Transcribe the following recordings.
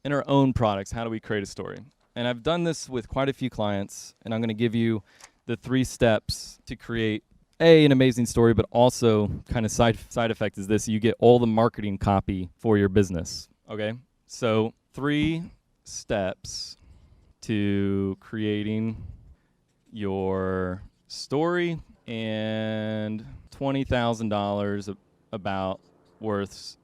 in our own products, how do we create a story? And I've done this with quite a few clients, and I'm going to give you the 3 steps to create an amazing story, but also kind of side effect is this: you get all the marketing copy for your business. Okay, so 3 steps to creating your story and $20,000 about worth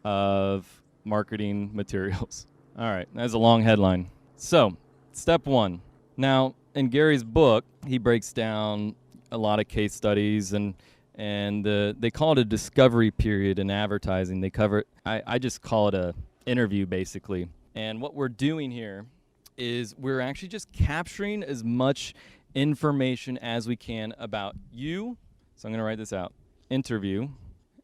of marketing materials. All right, that's a long headline. So, step 1. Now, in Gary's book, he breaks down a lot of case studies, and they call it a discovery period in advertising. They cover it. I just call it a interview, basically. And what we're doing here is we're actually just capturing as much information as we can about you. So I'm going to write this out. Interview.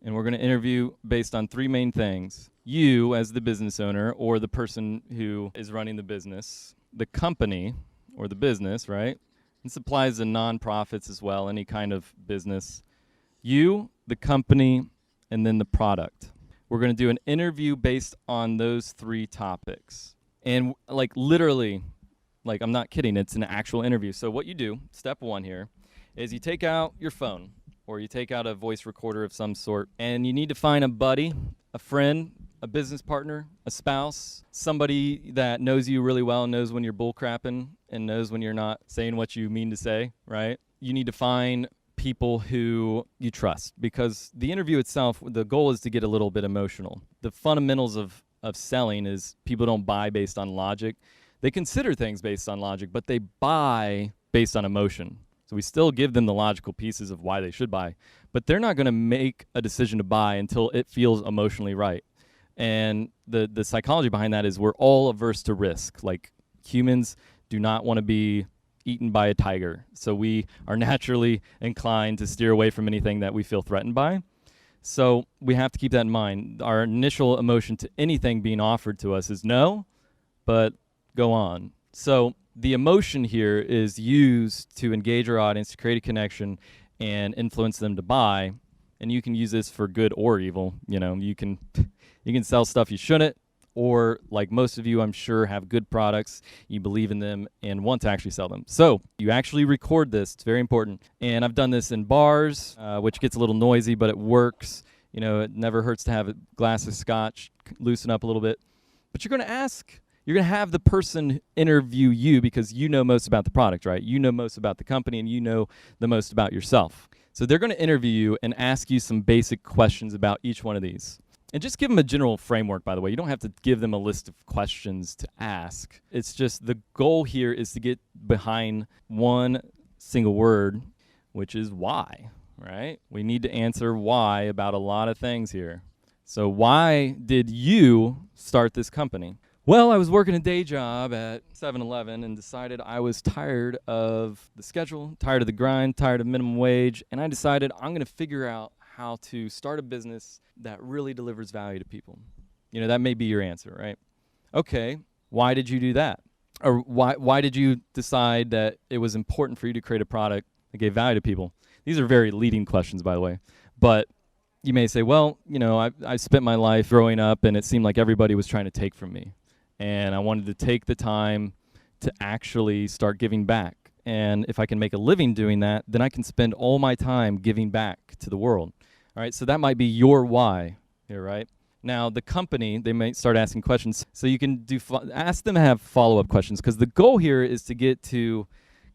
And we're going to interview based on 3 main things. You as the business owner or the person who is running the business, the company or the business, right? This applies to nonprofits as well, any kind of business. You, the company, and then the product. We're going to do an interview based on those 3 topics. And like literally, like I'm not kidding, it's an actual interview. So what you do, step 1 here, is you take out your phone or you take out a voice recorder of some sort, and you need to find a buddy, a friend, a business partner, a spouse, somebody that knows you really well, knows when you're bullcrapping and knows when you're not saying what you mean to say, right? You need to find people who you trust, because the interview itself, the goal is to get a little bit emotional. The fundamentals of selling is people don't buy based on logic. They consider things based on logic, but they buy based on emotion. So we still give them the logical pieces of why they should buy, but they're not going to make a decision to buy until it feels emotionally right. And the psychology behind that is we're all averse to risk. Like humans do not want to be eaten by a tiger. So we are naturally inclined to steer away from anything that we feel threatened by. So we have to keep that in mind. Our initial emotion to anything being offered to us is no, but go on. So the emotion here is used to engage our audience, to create a connection and influence them to buy. And you can use this for good or evil. You know, you can sell stuff you shouldn't, or like most of you, I'm sure, have good products, you believe in them and want to actually sell them. So you actually record this. It's very important. And I've done this in bars, which gets a little noisy, but it works. You know, it never hurts to have a glass of scotch, loosen up a little bit. But you're going to have the person interview you because you know most about the product, right? You know most about the company and you know the most about yourself. So they're going to interview you and ask you some basic questions about each one of these. And just give them a general framework, by the way. You don't have to give them a list of questions to ask. It's just the goal here is to get behind one single word, which is why, right? We need to answer why about a lot of things here. So why did you start this company? Well, I was working a day job at 7-Eleven and decided I was tired of the schedule, tired of the grind, tired of minimum wage, and I decided I'm going to figure out how to start a business that really delivers value to people. You know, that may be your answer, right? Okay, why did you do that? Or why did you decide that it was important for you to create a product that gave value to people? These are very leading questions, by the way. But you may say, well, you know, I spent my life growing up and it seemed like everybody was trying to take from me. And I wanted to take the time to actually start giving back. And if I can make a living doing that, then I can spend all my time giving back to the world. All right, so that might be your why here, right? Now, the company, they might start asking questions. So you can ask them to have follow-up questions, because the goal here is to get to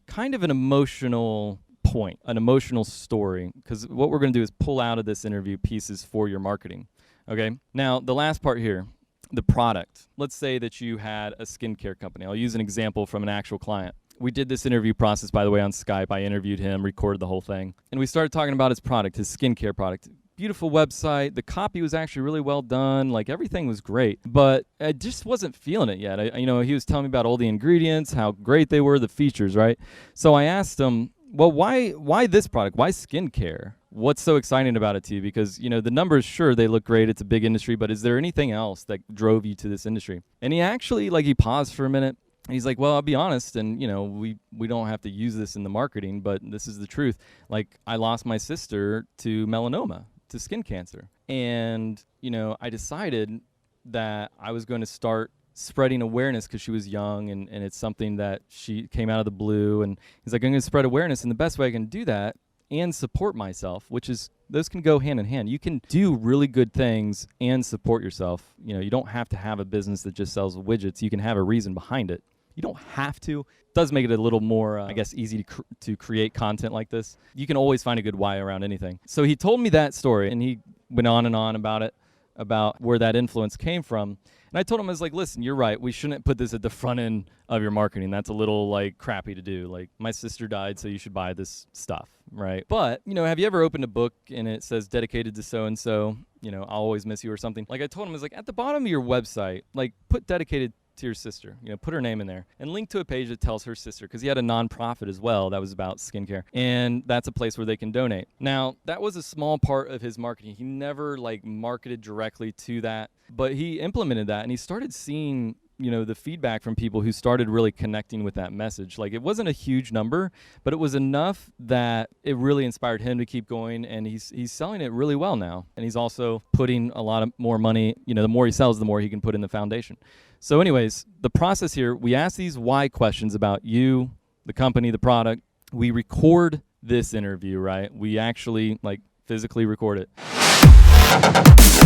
kind of an emotional point, an emotional story, because what we're going to do is pull out of this interview pieces for your marketing, okay? Now, the last part here, the product. Let's say that you had a skincare company. I'll use an example from an actual client. We did this interview process, by the way, on Skype. I interviewed him, recorded the whole thing. And we started talking about his product, his skincare product. Beautiful website. The copy was actually really well done. Like, everything was great. But I just wasn't feeling it yet. He was telling me about all the ingredients, how great they were, the features, right? So I asked him, well, why this product? Why skincare? What's so exciting about it to you? Because, you know, the numbers, sure, they look great. It's a big industry. But is there anything else that drove you to this industry? And he actually, he paused for a minute. And he's like, well, I'll be honest, and, you know, we don't have to use this in the marketing, but this is the truth. Like, I lost my sister to melanoma, to skin cancer. And, you know, I decided that I was going to start spreading awareness because she was young, and it's something that she came out of the blue. And he's like, I'm going to spread awareness, and the best way I can do that and support myself, which is, those can go hand in hand. You can do really good things and support yourself. You know, you don't have to have a business that just sells widgets. You can have a reason behind it. You don't have to. It does make it a little more, I guess, easy to create content like this. You can always find a good why around anything. So he told me that story, and he went on and on about it, about where that influence came from. And I told him, I was like, listen, you're right. We shouldn't put this at the front end of your marketing. That's a little like crappy to do. Like, my sister died, so you should buy this stuff, right? But, you know, have you ever opened a book and it says dedicated to so-and-so, you know, I'll always miss you or something? Like, I told him, I was like, at the bottom of your website, like, put dedicated to your sister, you know, put her name in there and link to a page that tells her sister, because he had a nonprofit as well that was about skincare, and that's a place where they can donate. Now, that was a small part of his marketing. He never like marketed directly to that, but he implemented that, and he started seeing, you know, the feedback from people who started really connecting with that message. Like, it wasn't a huge number, but it was enough that it really inspired him to keep going, and he's selling it really well now. And he's also putting a lot of more money, you know, the more he sells, the more he can put in the foundation. So anyways, the process here, we ask these why questions about you, the company, the product. We record this interview, right? We actually like physically record it.